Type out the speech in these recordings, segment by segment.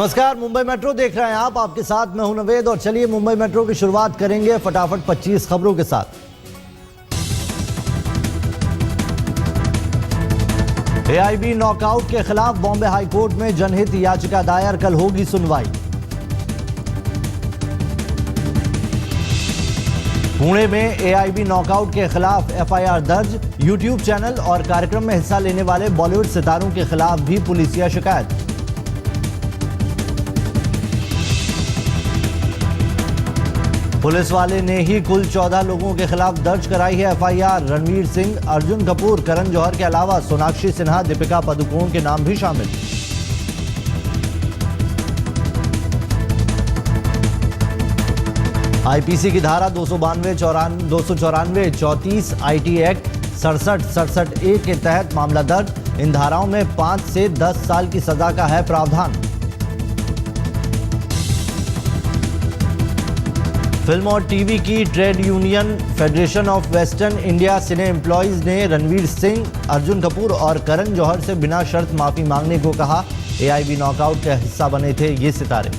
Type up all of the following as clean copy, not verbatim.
नमस्कार, मुंबई मेट्रो देख रहे हैं आप। आपके साथ मैं हूं नवेद और चलिए मुंबई मेट्रो की शुरुआत करेंगे फटाफट 25 खबरों के साथ। एआईबी नॉकआउट के खिलाफ बॉम्बे हाई कोर्ट में जनहित याचिका दायर, कल होगी सुनवाई। पुणे में एआईबी नॉकआउट के खिलाफ एफआईआर दर्ज, यूट्यूब चैनल और कार्यक्रम में हिस्सा लेने वाले बॉलीवुड सितारों के खिलाफ भी पुलिसिया शिकायत। पुलिस वाले ने ही कुल 14 लोगों के खिलाफ दर्ज कराई है एफआईआर। रणवीर सिंह, अर्जुन कपूर, करण जौहर के अलावा सोनाक्षी सिन्हा, दीपिका पादुकोण के नाम भी शामिल। आईपीसी की धारा 294, 34 आईटी एक्ट 67A के तहत मामला दर्ज। इन धाराओं में 5 से 10 साल की सजा का है प्रावधान। फिल्म और टीवी की trade union federation of western India cine employees ने रणवीर सिंह, अर्जुन कपूर और करण जौहर से बिना शर्त माफी मांगने को कहा। एआईबी नॉकआउट का हिस्सा बने थे ये सितारे।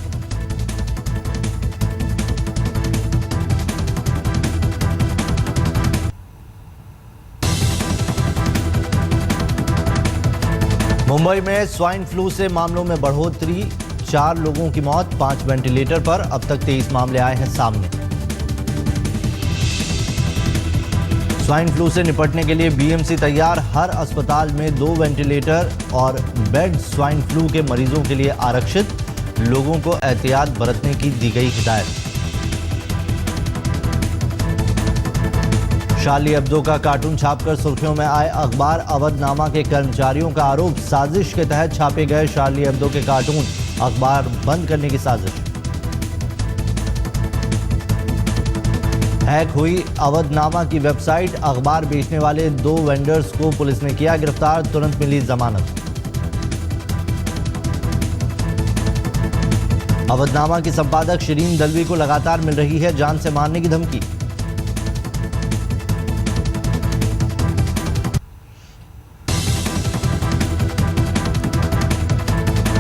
मुंबई में स्वाइन फ्लू से मामलों में बढ़ोतरी, 4 लोगों की मौत, 5 वेंटिलेटर पर। अब तक 23 मामले आए हैं सामने। स्वाइन फ्लू से निपटने के लिए बीएमसी तैयार, हर अस्पताल में 2 वेंटिलेटर और बेड स्वाइन फ्लू के मरीजों के लिए आरक्षित। लोगों को एहतियात बरतने की दी गई हिदायत। शार्ली एब्दो का कार्टून छापकर सुर्खियों में आए अखबार। अवधनामा के कर्मचारियों का आरोप, साजिश के तहत छापे गए शार्ली एब्दो के कार्टून, अखबार बंद करने की साजिश। हैक हुई अवधनामा की वेबसाइट, अखबार बेचने वाले 2 वेंडर्स को पुलिस ने किया गिरफ्तार, तुरंत मिली जमानत। अवधनामा की संपादक शिरीन दलवी को लगातार मिल रही है जान से मारने की धमकी।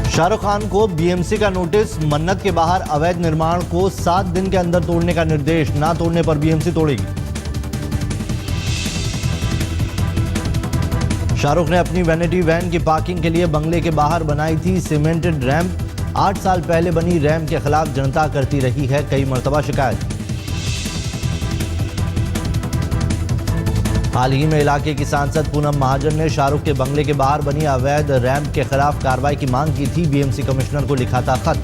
शाहरुख खान को बीएमसी का नोटिस, मन्नत के बाहर अवैध निर्माण को 7 दिन के अंदर तोड़ने का निर्देश, ना तोड़ने पर बीएमसी तोड़ेगी। शाहरुख ने अपनी वैनिटी वैन की पार्किंग के लिए बंगले के बाहर बनाई थी सीमेंटेड रैंप। 8 साल पहले बनी रैंप के खिलाफ जनता करती रही है कई मर्तबा शिकायत। हाल ही में इलाके की सांसद पूनम महाजन ने शाहरुख के बंगले के बाहर बनी अवैध रैंप के खिलाफ कार्रवाई की मांग की थी। बीएमसी कमिश्नर को लिखा था खत।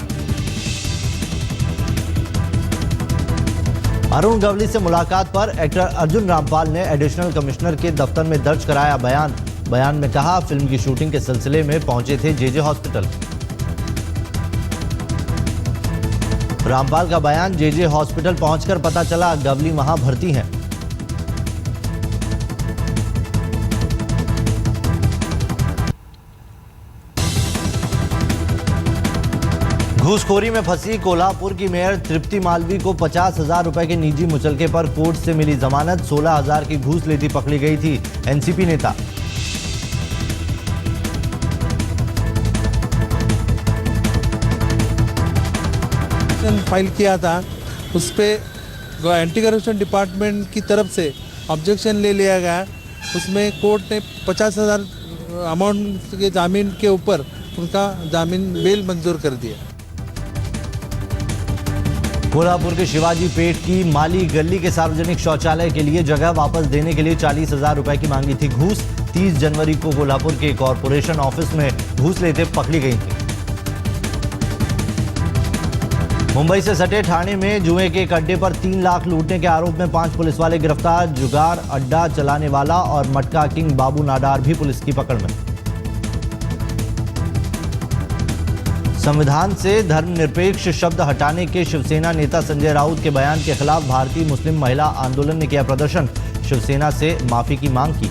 अरुण गवली से मुलाकात पर एक्टर अर्जुन रामपाल ने एडिशनल कमिश्नर के दफ्तर में दर्ज कराया बयान। बयान में कहा, फिल्म की शूटिंग के सिलसिले में पहुंचे थे जेजे हॉस्पिटल। रामपाल का बयान, जेजे हॉस्पिटल पहुंचकर पता चला गवली वहां भर्ती हैं। घूसखोरी में फंसी कोल्हापुर की मेयर तृप्ति मालवी को 50,000 रुपए के निजी मुचलके पर कोर्ट से मिली जमानत। 16,000 की घूस लेती पकड़ी गई थी एनसीपी नेता। फाइल किया था, उस पर एंटी करप्शन डिपार्टमेंट की तरफ से ऑब्जेक्शन ले लिया गया। उसमें कोर्ट ने 50,000 अमाउंट के जामीन के ऊपर उनका जामीन बेल मंजूर कर दिया। कोल्हापुर के शिवाजी पेट की माली गली के सार्वजनिक शौचालय के लिए जगह वापस देने के लिए 40,000 रुपए की मांगी थी घूस। 30 जनवरी को कोल्हापुर के कॉरपोरेशन ऑफिस में घूस लेते पकड़ी गई थी। मुंबई से सटे ठाणे में जुए के एक अड्डे पर 3 लाख लूटने के आरोप में 5 पुलिस वाले गिरफ्तार। जुगार अड्डा चलाने वाला और मटका किंग बाबू नाडार भी पुलिस की पकड़ में। संविधान से धर्मनिरपेक्ष शब्द हटाने के शिवसेना नेता संजय राउत के बयान के खिलाफ भारतीय मुस्लिम महिला आंदोलन ने किया प्रदर्शन। शिवसेना से माफी की मांग की।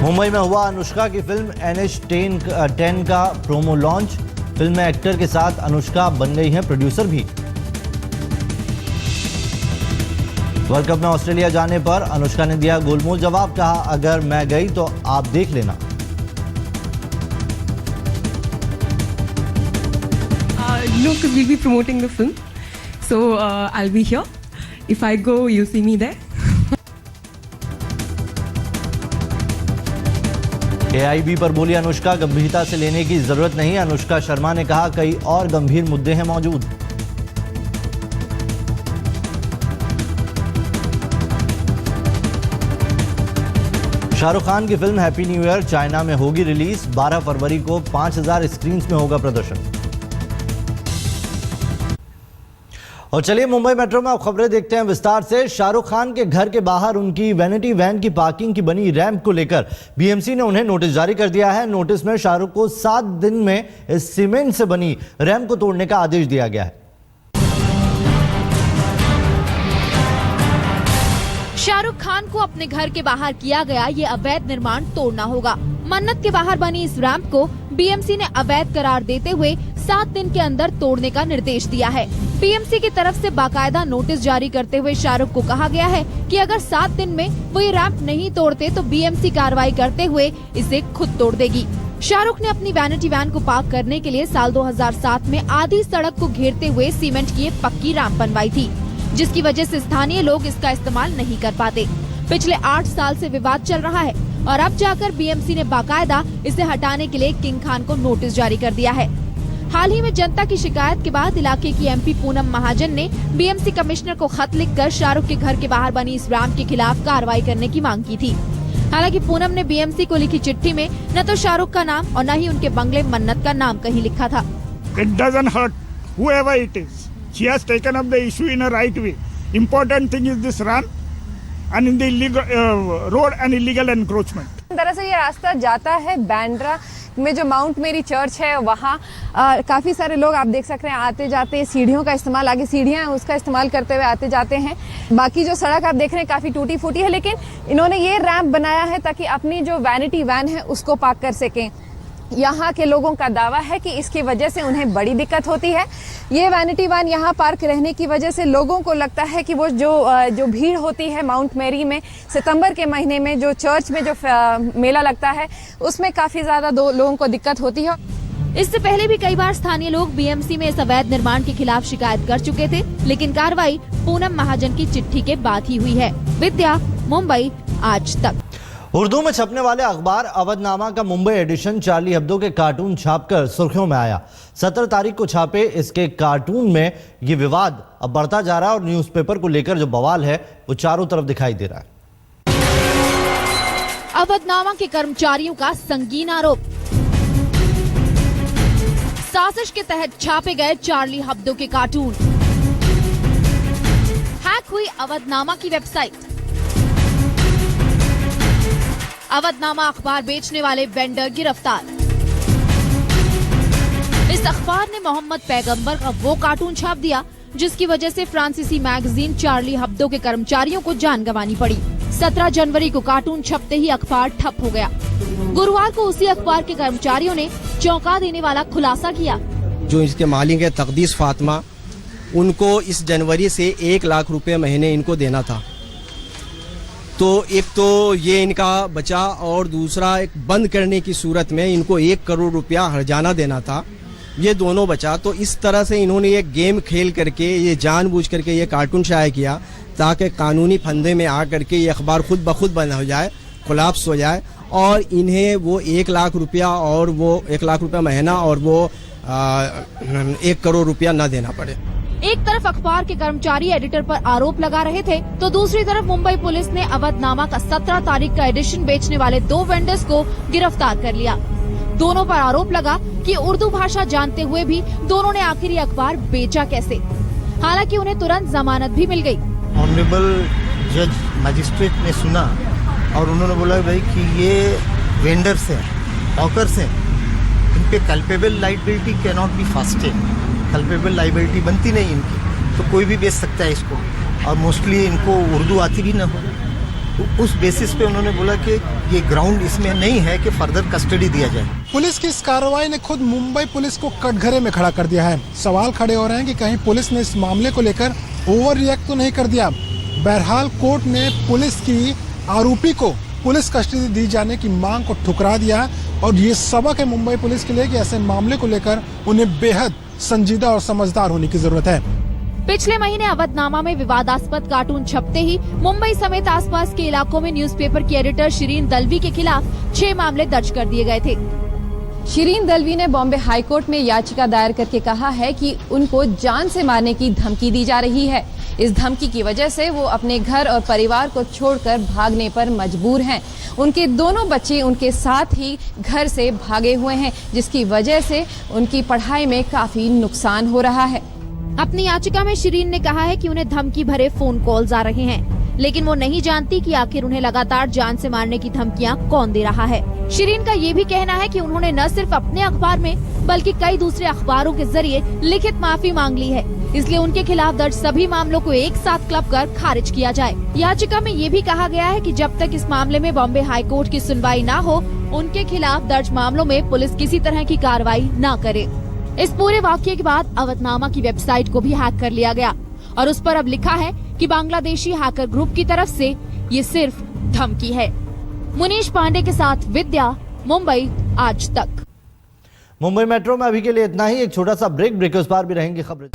मुंबई में हुआ अनुष्का की फिल्म NH10 का प्रोमो लॉन्च। फिल्म में एक्टर के साथ अनुष्का बन गई हैं प्रोड्यूसर भी। वर्ल्ड कप में ऑस्ट्रेलिया जाने पर अनुष्का ने दिया गोलमोल जवाब, कहा अगर मैं गई तो आप देख लेना। No, because we'll be promoting the film, so I'll be here. If I go, you'll see me there. AIB पर बोली अनुष्का, गंभीरता से लेने की जरूरत नहीं। अनुष्का शर्मा ने कहा कई और गंभीर मुद्दे हैं मौजूद। शाहरुख खान की film happy new year China में होगी रिलीज। 12 फरवरी को 5000 स्क्रीन्स में होगा प्रदर्शन। और चलिए मुंबई मेट्रो में अब खबरें देखते हैं विस्तार से। शाहरुख खान के घर के बाहर उनकी वैनिटी वैन की पार्किंग की बनी रैंप को लेकर बीएमसी ने उन्हें नोटिस जारी कर दिया है। नोटिस में शाहरुख को 7 दिन में इस सीमेंट से बनी रैंप को तोड़ने का आदेश दिया गया है। शाहरुख खान को अपने घर के बाहर किया गया ये अवैध निर्माण तोड़ना होगा। मन्नत के बाहर बनी इस रैंप को बीएमसी ने अवैध करार देते हुए 7 दिन के अंदर तोड़ने का निर्देश दिया है। बीएमसी की तरफ से बाकायदा नोटिस जारी करते हुए शाहरुख को कहा गया है कि अगर 7 दिन में वो ये रैंप नहीं तोड़ते तो बीएमसी कार्रवाई करते हुए इसे खुद तोड़ देगी। शाहरुख ने अपनी वैनिटी वैन को पार्क करने के लिए साल 2007 में आधी सड़क को घेरते हुए सीमेंट की एक पक्की रैंप बनवाई थी, जिसकी वजह से स्थानीय लोग इसका इस्तेमाल नहीं कर पाते। पिछले 8 साल से विवाद चल रहा है और अब जाकर बीएमसी ने बाकायदा इसे हटाने के लिए किंग खान को नोटिस जारी कर दिया है। हाल ही में जनता की शिकायत के बाद इलाके की एमपी पूनम महाजन ने बीएमसी कमिश्नर को खत लिखकर शाहरुख के घर के बाहर बनी इस रैंप के खिलाफ कार्रवाई करने की मांग की थी। हालांकि पूनम ने बीएमसी को लिखी चिट्ठी में न तो शाहरुख का नाम और न ही उनके बंगले मन्नत का नाम कहीं लिखा था। It doesn't hurt whoever it is. She has taken up the issue in a right way. Important thing is this run and in the illegal road and illegal encroachment. दरअसल ये रास्ता जाता है बैंड्रा में जो माउंट मेरी चर्च है वहाँ। काफ़ी सारे लोग आप देख सकते हैं आते जाते सीढ़ियों का इस्तेमाल, आगे सीढ़ियाँ हैं उसका इस्तेमाल करते हुए आते जाते हैं। बाकी जो सड़क आप देख रहे हैं काफ़ी टूटी फूटी है, लेकिन इन्होंने ये रैंप बनाया है ताकि अपनी जो वैनिटी वैन है उसको पार्क कर सकें। यहाँ के लोगों का दावा है कि इसकी वजह से उन्हें बड़ी दिक्कत होती है। ये वैनिटी वैन यहाँ पार्क रहने की वजह से लोगों को लगता है कि वो जो भीड़ होती है माउंट मैरी में सितंबर के महीने में जो चर्च में जो मेला लगता है उसमें काफ़ी ज़्यादा लोगों को दिक्कत होती है। इससे पहले भी कई बार स्थानीय लोग बीएमसी में इस अवैध निर्माण के खिलाफ शिकायत कर चुके थे, लेकिन कार्रवाई पूनम महाजन की चिट्ठी के बाद ही हुई है। विद्या, मुंबई, आज तक। उर्दू में छपने वाले अखबार अवधनामा का मुंबई एडिशन चार्ली हेब्दो के कार्टून छापकर सुर्खियों में आया। 17 तारीख को छापे इसके कार्टून में ये विवाद अब बढ़ता जा रहा है और न्यूज़पेपर को लेकर जो बवाल है वो चारों तरफ दिखाई दे रहा है। अवधनामा के कर्मचारियों का संगीन आरोप। साजिश के तहत छापे गए चार्ली हेब्दो के कार्टून। हैक हुई अवधनामा की वेबसाइट। अवधनामा अखबार बेचने वाले वेंडर गिरफ्तार। इस अखबार ने मोहम्मद पैगंबर का वो कार्टून छाप दिया जिसकी वजह से फ्रांसीसी मैगजीन चार्ली हेब्दो के कर्मचारियों को जान गंवानी पड़ी। 17 जनवरी को कार्टून छपते ही अखबार ठप हो गया। गुरुवार को उसी अखबार के कर्मचारियों ने चौंका देने वाला खुलासा किया। जो इसके मालिक है तकदीस फातिमा, उनको इस जनवरी से 1 लाख रुपए महीने इनको देना था। तो एक तो ये इनका बचा और दूसरा एक बंद करने की सूरत में इनको 1 करोड़ रुपया हर्जाना देना था। ये दोनों बचा। तो इस तरह से इन्होंने एक गेम खेल करके ये जानबूझ करके ये कार्टून शाया किया ताकि कानूनी फंदे में आ करके ये अखबार खुद ब खुद बंद हो जाए, कोलैप्स हो जाए और इन्हें वो 1 लाख रुपया और वो 1 लाख रुपया महीना और वो 1 करोड़ रुपया न देना पड़े। एक तरफ अखबार के कर्मचारी एडिटर पर आरोप लगा रहे थे तो दूसरी तरफ मुंबई पुलिस ने अवधनामा का 17 तारीख का एडिशन बेचने वाले 2 वेंडर्स को गिरफ्तार कर लिया। दोनों पर आरोप लगा कि उर्दू भाषा जानते हुए भी दोनों ने आखिर ये अखबार बेचा कैसे। हालांकि उन्हें तुरंत जमानत भी मिल गई। ऑनरेबल जज मजिस्ट्रेट ने सुना और उन्होंने बोला भाई कि ये वेंडर्स हैं, हॉकर्स हैं, इन पे culpable liability can not be fastened. Culpable liability बनती नहीं इनकी, तो कोई भी बेच सकता है इसको और मोस्टली इनको उर्दू आती भी ना हो। तो उस बेसिस पे उन्होंने बोला कि ये ग्राउंड इसमें नहीं है कि फर्दर कस्टडी दिया जाए। पुलिस की इस कार्रवाई ने खुद मुंबई पुलिस को कटघरे में खड़ा कर दिया है। सवाल खड़े हो रहे हैं कि कहीं पुलिस ने इस मामले को लेकर ओवर रिएक्ट तो नहीं कर दिया। बहरहाल कोर्ट ने पुलिस की आरोपी को पुलिस कस्टडी दी जाने की मांग को ठुकरा दिया और ये सबक है मुंबई पुलिस के लिए कि ऐसे मामले को लेकर उन्हें बेहद संजीदा और समझदार होने की जरूरत है। पिछले महीने अवधनामा में विवादास्पद कार्टून छपते ही मुंबई समेत आसपास के इलाकों में न्यूज़पेपर की एडिटर शिरीन दलवी के खिलाफ 6 मामले दर्ज कर दिए गए थे। शिरीन दलवी ने बॉम्बे हाईकोर्ट में याचिका दायर करके कहा है कि उनको जान से मारने की धमकी दी जा रही है। इस धमकी की वजह से वो अपने घर और परिवार को छोड़कर भागने पर मजबूर हैं। उनके दोनों बच्चे उनके साथ ही घर से भागे हुए हैं, जिसकी वजह से उनकी पढ़ाई में काफी नुकसान हो रहा है। अपनी याचिका में शिरीन ने कहा है कि उन्हें धमकी भरे फोन कॉल्स आ रहे हैं, लेकिन वो नहीं जानती कि आखिर उन्हें लगातार जान से मारने की धमकियां कौन दे रहा है। शिरीन का ये भी कहना है कि उन्होंने न सिर्फ अपने अखबार में बल्कि कई दूसरे अखबारों के जरिए लिखित माफी मांग ली है, इसलिए उनके खिलाफ दर्ज सभी मामलों को एक साथ क्लब कर खारिज किया जाए। याचिका में ये भी कहा गया है कि जब तक इस मामले में बॉम्बे हाईकोर्ट की सुनवाई न हो, उनके खिलाफ दर्ज मामलों में पुलिस किसी तरह की कार्रवाई न करे। इस पूरे वाकये के बाद अवधनामा की वेबसाइट को भी हैक कर लिया गया और उस पर अब लिखा है कि बांग्लादेशी हैकर ग्रुप की तरफ से ये सिर्फ धमकी है। मुनीश पांडे के साथ विद्या, मुंबई आज तक। मुंबई मेट्रो में अभी के लिए इतना ही। एक छोटा सा ब्रेक के उस पार भी रहेंगी खबरें।